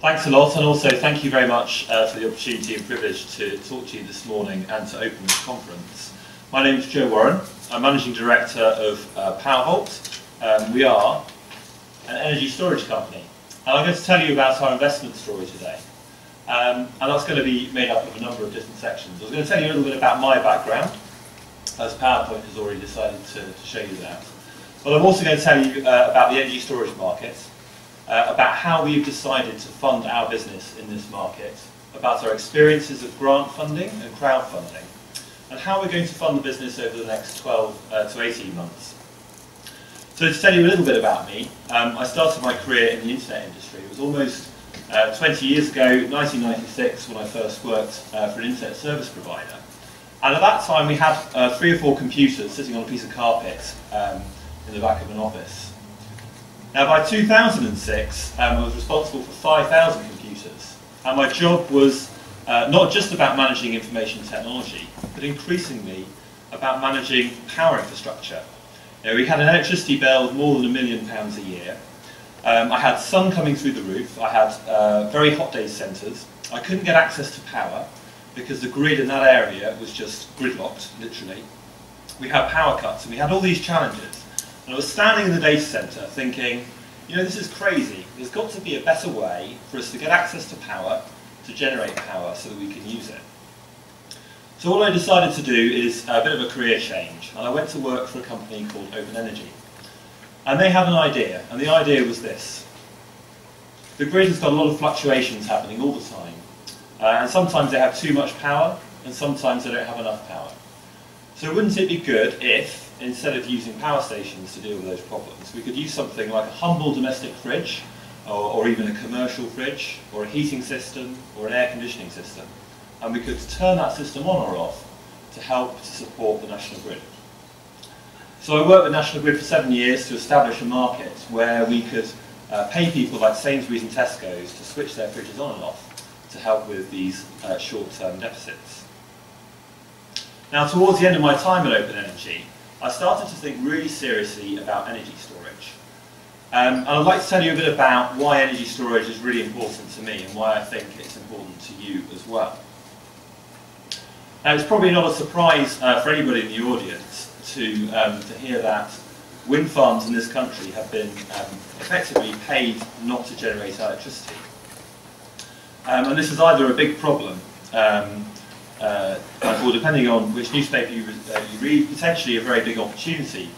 Thanks a lot, and also thank you very much for the opportunity and privilege to talk to you this morning and to open this conference. My name is Joe Warren. I'm Managing Director of Powervault. We are an energy storage company, and I'm going to tell you about our investment story today. And that's going to be made up of a number of different sections. I was going to tell you a little bit about my background, as PowerPoint has already decided to show you that. But I'm also going to tell you about the energy storage market, about how we've decided to fund our business in this market, about our experiences of grant funding and crowdfunding, and how we're going to fund the business over the next 12 to 18 months. So to tell you a little bit about me, I started my career in the internet industry. It was almost 20 years ago, 1996, when I first worked for an internet service provider. And at that time we had 3 or 4 computers sitting on a piece of carpet in the back of an office. Now by 2006 I was responsible for 5,000 computers, and my job was not just about managing information technology, but increasingly about managing power infrastructure. You know, we had an electricity bill of more than £1 million a year. I had sun coming through the roof, I had very hot day centres, I couldn't get access to power because the grid in that area was just gridlocked, literally. We had power cuts and we had all these challenges. And I was standing in the data centre thinking, you know, this is crazy. There's got to be a better way for us to get access to power, to generate power so that we can use it. So all I decided to do is a bit of a career change, and I went to work for a company called Open Energy. And they had an idea, and the idea was this. The grid has got a lot of fluctuations happening all the time. And sometimes they have too much power, and sometimes they don't have enough power. So wouldn't it be good if, instead of using power stations to deal with those problems, we could use something like a humble domestic fridge, or even a commercial fridge, or a heating system, or an air conditioning system, and we could turn that system on or off to help to support the national grid. So I worked with National Grid for 7 years to establish a market where we could pay people like Sainsbury's and Tesco's to switch their fridges on and off to help with these short-term deficits. Now, towards the end of my time at Open Energy, I started to think really seriously about energy storage. And I'd like to tell you a bit about why energy storage is really important to me and why I think it's important to you as well. Now, it's probably not a surprise for anybody in the audience to hear that wind farms in this country have been effectively paid not to generate electricity. And this is either a big problem, or depending on which newspaper you read, potentially a very big opportunity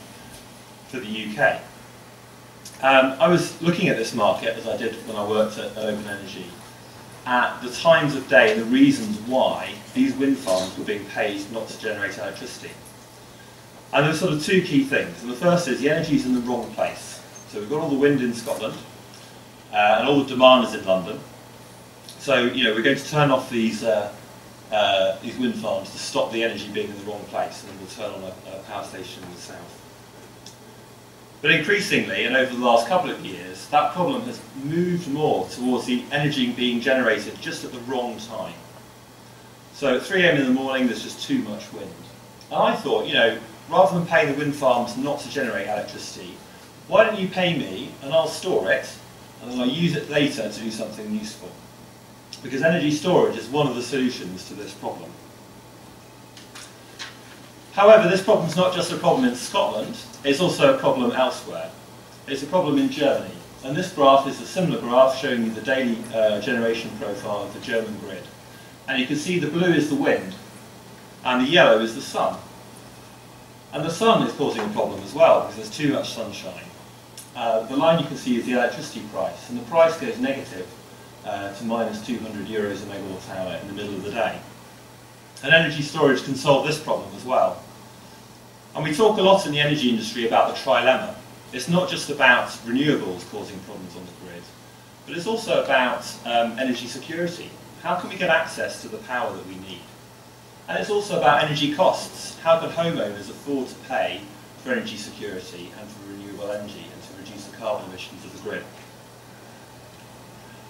for the UK. I was looking at this market, as I did when I worked at Open Energy, at the times of day and the reasons why these wind farms were being paid not to generate electricity. And there were sort of 2 key things. And the first is the energy is in the wrong place. So we've got all the wind in Scotland, and all the demand is in London. So, you know, we're going to turn off these wind farms to stop the energy being in the wrong place, and then we'll turn on a power station in the south. But increasingly, and over the last couple of years, that problem has moved more towards the energy being generated just at the wrong time. So at 3 AM in the morning, there's just too much wind. And I thought, you know, rather than paying the wind farms not to generate electricity, why don't you pay me and I'll store it, and then I'll use it later to do something useful. Because energy storage is one of the solutions to this problem. However, this problem is not just a problem in Scotland, it's also a problem elsewhere. It's a problem in Germany. And this graph is a similar graph showing you the daily generation profile of the German grid. And you can see the blue is the wind, and the yellow is the sun. And the sun is causing a problem as well, because there's too much sunshine. The line you can see is the electricity price, and the price goes negative to minus 200 euros a megawatt hour in the middle of the day. And energy storage can solve this problem as well. And we talk a lot in the energy industry about the trilemma. It's not just about renewables causing problems on the grid, but it's also about energy security. How can we get access to the power that we need? And it's also about energy costs. How can homeowners afford to pay for energy security and for renewable energy and to reduce the carbon emissions of the grid?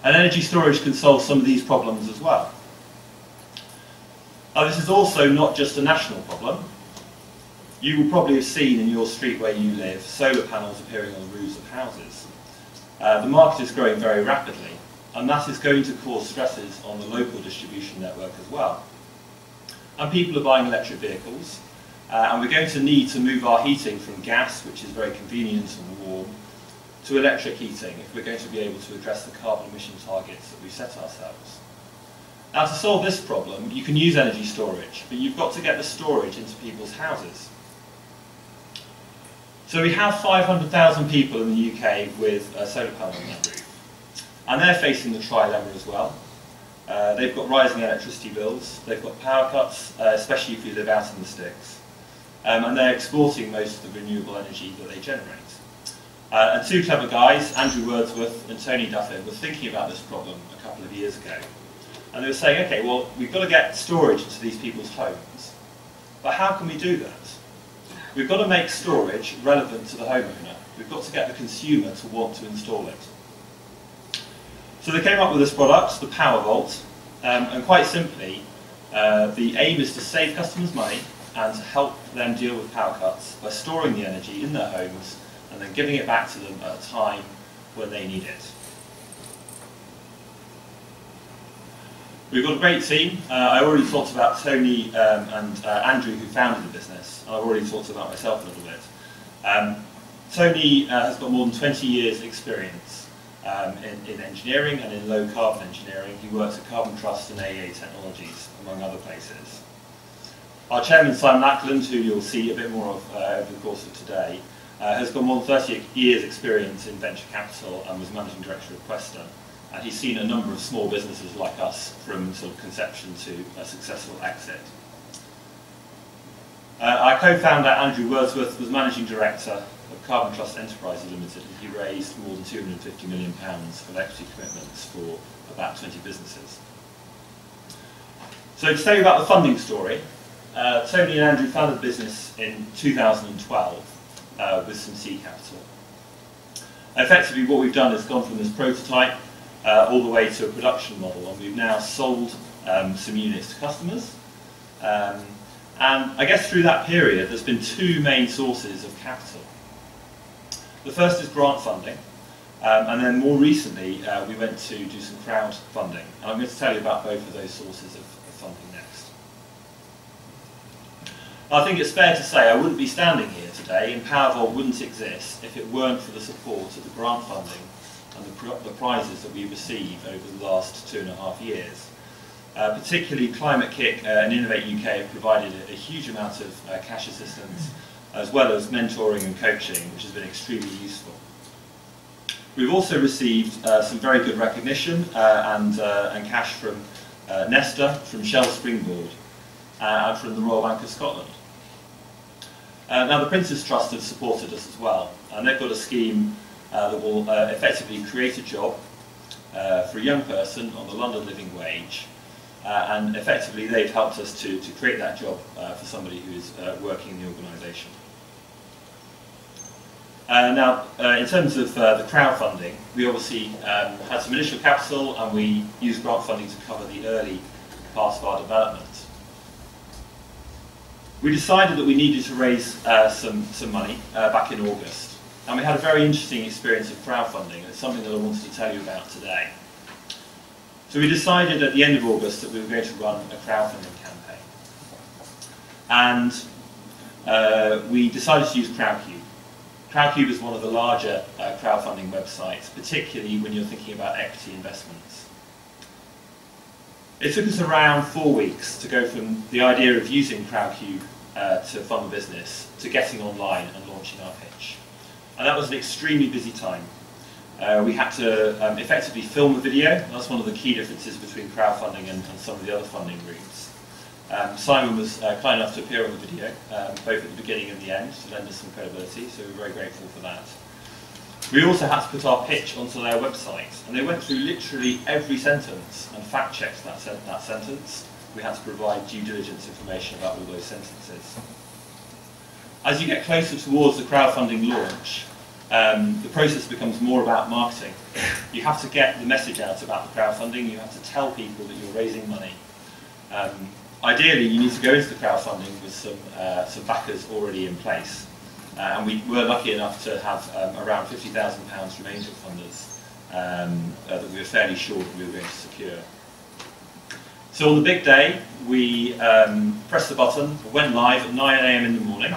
And energy storage can solve some of these problems as well. Now, this is also not just a national problem. You will probably have seen in your street where you live solar panels appearing on the roofs of houses. The market is growing very rapidly, and that is going to cause stresses on the local distribution network as well. And people are buying electric vehicles, and we're going to need to move our heating from gas, which is very convenient and warm, to electric heating if we're going to be able to address the carbon emission targets that we've set ourselves. Now, to solve this problem, you can use energy storage, but you've got to get the storage into people's houses. So we have 500,000 people in the UK with a solar panel on their roof, and they're facing the trilemma as well. They've got rising electricity bills, they've got power cuts, especially if you live out in the sticks, and they're exporting most of the renewable energy that they generate. And two clever guys, Andrew Wordsworth and Tony Duffin, were thinking about this problem a couple of years ago. And they were saying, okay, well, we've got to get storage into these people's homes, but how can we do that? We've got to make storage relevant to the homeowner. We've got to get the consumer to want to install it. So they came up with this product, the Powervault, and quite simply, the aim is to save customers money and to help them deal with power cuts by storing the energy in their homes and then giving it back to them at a time when they need it. We've got a great team. I already talked about Tony and Andrew, who founded the business. I've already talked about myself a little bit. Tony has got more than 20 years experience in engineering and in low carbon engineering. He works at Carbon Trust and AEA Technologies, among other places. Our chairman, Simon Ackland, who you'll see a bit more of over the course of today, has got more than 30 years experience in venture capital and was managing director of Questa. And he's seen a number of small businesses like us from sort of conception to a successful exit. Our co-founder, Andrew Wordsworth, was managing director of Carbon Trust Enterprises Limited, and he raised more than £250 million of equity commitments for about 20 businesses. So to tell you about the funding story, Tony and Andrew founded the business in 2012 with some seed capital. Effectively, what we've done is gone from this prototype all the way to a production model, and we've now sold some units to customers. And I guess through that period, there's been two main sources of capital. The first is grant funding, and then more recently, we went to do some crowdfunding. And I'm going to tell you about both of those sources of funding next. I think it's fair to say I wouldn't be standing here today, and Powervault wouldn't exist if it weren't for the support of the grant funding and the prizes that we've received over the last 2.5 years. Particularly Climate Kick and Innovate UK have provided a huge amount of cash assistance, as well as mentoring and coaching, which has been extremely useful. We've also received some very good recognition and cash from Nesta, from Shell Springboard, and from the Royal Bank of Scotland. Now the Prince's Trust have supported us as well, and they've got a scheme that will effectively create a job for a young person on the London living wage, and effectively they've helped us to create that job for somebody who is working in the organisation. Now, in terms of the crowdfunding, we obviously had some initial capital, and we used grant funding to cover the early part of our development. We decided that we needed to raise some money back in August, and we had a very interesting experience of crowdfunding. It's something that I wanted to tell you about today. So we decided at the end of August that we were going to run a crowdfunding campaign, and we decided to use Crowdcube. Crowdcube is one of the larger crowdfunding websites, particularly when you're thinking about equity investments. It took us around 4 weeks to go from the idea of using Crowdcube to fund the business to getting online and launching our pitch. And that was an extremely busy time. We had to effectively film the video. That's one of the key differences between crowdfunding and some of the other funding routes. Simon was kind enough to appear on the video, both at the beginning and the end, to lend us some credibility, so we're very grateful for that. We also had to put our pitch onto their website, and they went through literally every sentence and fact-checked that sentence. We had to provide due diligence information about all those sentences. As you get closer towards the crowdfunding launch, the process becomes more about marketing. You have to get the message out about the crowdfunding, you have to tell people that you're raising money. Ideally, you need to go into the crowdfunding with some backers already in place. And we were lucky enough to have around £50,000 from angel funders that we were fairly sure that we were going to secure. So on the big day, we pressed the button, went live at 9 AM in the morning,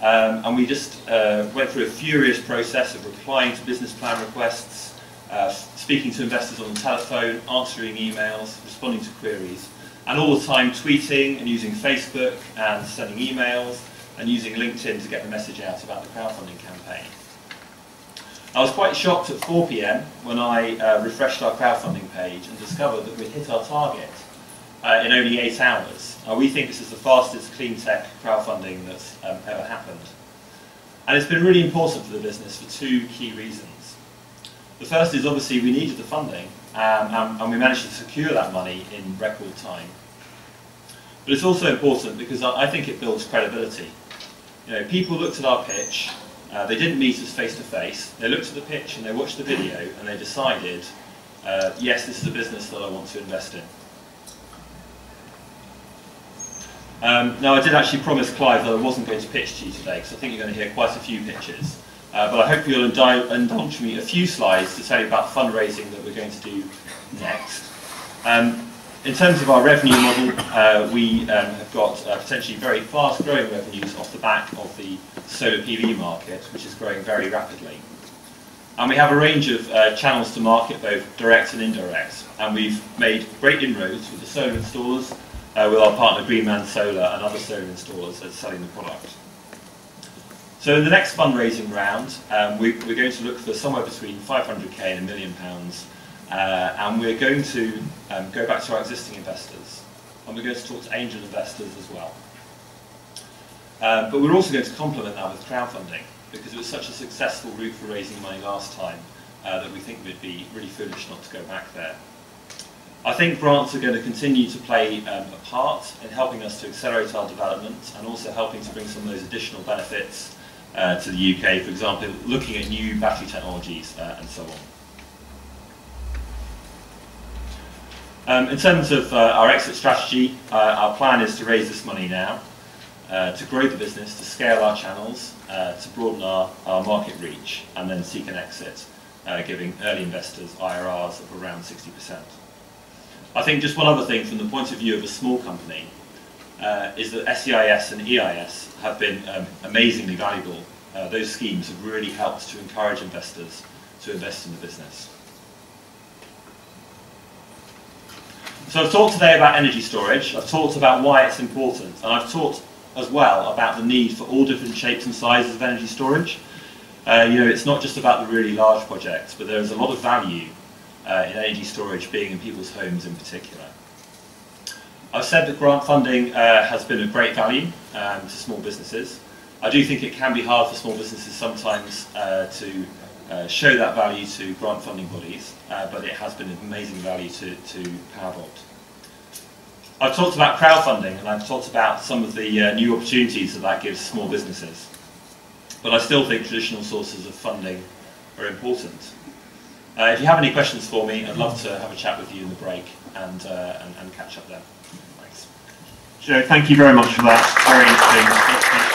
and we just went through a furious process of replying to business plan requests, speaking to investors on the telephone, answering emails, responding to queries, and all the time tweeting and using Facebook and sending emails and using LinkedIn to get the message out about the crowdfunding campaign. I was quite shocked at 4 PM when I refreshed our crowdfunding page and discovered that we'd hit our target in only 8 hours. We think this is the fastest Cleantech crowdfunding that's ever happened. And it's been really important for the business for 2 key reasons. The first is obviously we needed the funding, and we managed to secure that money in record time. But it's also important because I think it builds credibility. You know, people looked at our pitch, they didn't meet us face to face, they looked at the pitch and they watched the video and they decided, yes, this is a business that I want to invest in. Now I did actually promise Clive that I wasn't going to pitch to you today because I think you're going to hear quite a few pitches. But I hope you'll indulge me a few slides to tell you about the fundraising that we're going to do next. In terms of our revenue model, we have got potentially very fast growing revenues off the back of the solar PV market, which is growing very rapidly. And we have a range of channels to market, both direct and indirect. And we've made great inroads with the solar installers, with our partner Greenman Solar and other solar installers that's selling the product. So in the next fundraising round, we're going to look for somewhere between 500k and £1 million, and we're going to go back to our existing investors, and we're going to talk to angel investors as well. But we're also going to complement that with crowdfunding, because it was such a successful route for raising money last time that we think we'd be really foolish not to go back there. I think grants are going to continue to play a part in helping us to accelerate our development and also helping to bring some of those additional benefits to the UK, for example, looking at new battery technologies and so on. In terms of our exit strategy, our plan is to raise this money now, to grow the business, to scale our channels, to broaden our market reach, and then seek an exit, giving early investors IRRs of around 60%. I think just one other thing from the point of view of a small company is that SEIS and EIS have been amazingly valuable. Those schemes have really helped to encourage investors to invest in the business. So I've talked today about energy storage, I've talked about why it's important, and I've talked as well about the need for all different shapes and sizes of energy storage. You know, it's not just about the really large projects, but there is a lot of value in energy storage being in people's homes in particular. I've said that grant funding has been of great value to small businesses. I do think it can be hard for small businesses sometimes to show that value to grant funding bodies, but it has been of amazing value to Powervault. I've talked about crowdfunding and I've talked about some of the new opportunities that gives small businesses. But I still think traditional sources of funding are important. If you have any questions for me, I'd love to have a chat with you in the break and catch up then. Thanks. Joe, thank you very much for that. Very interesting.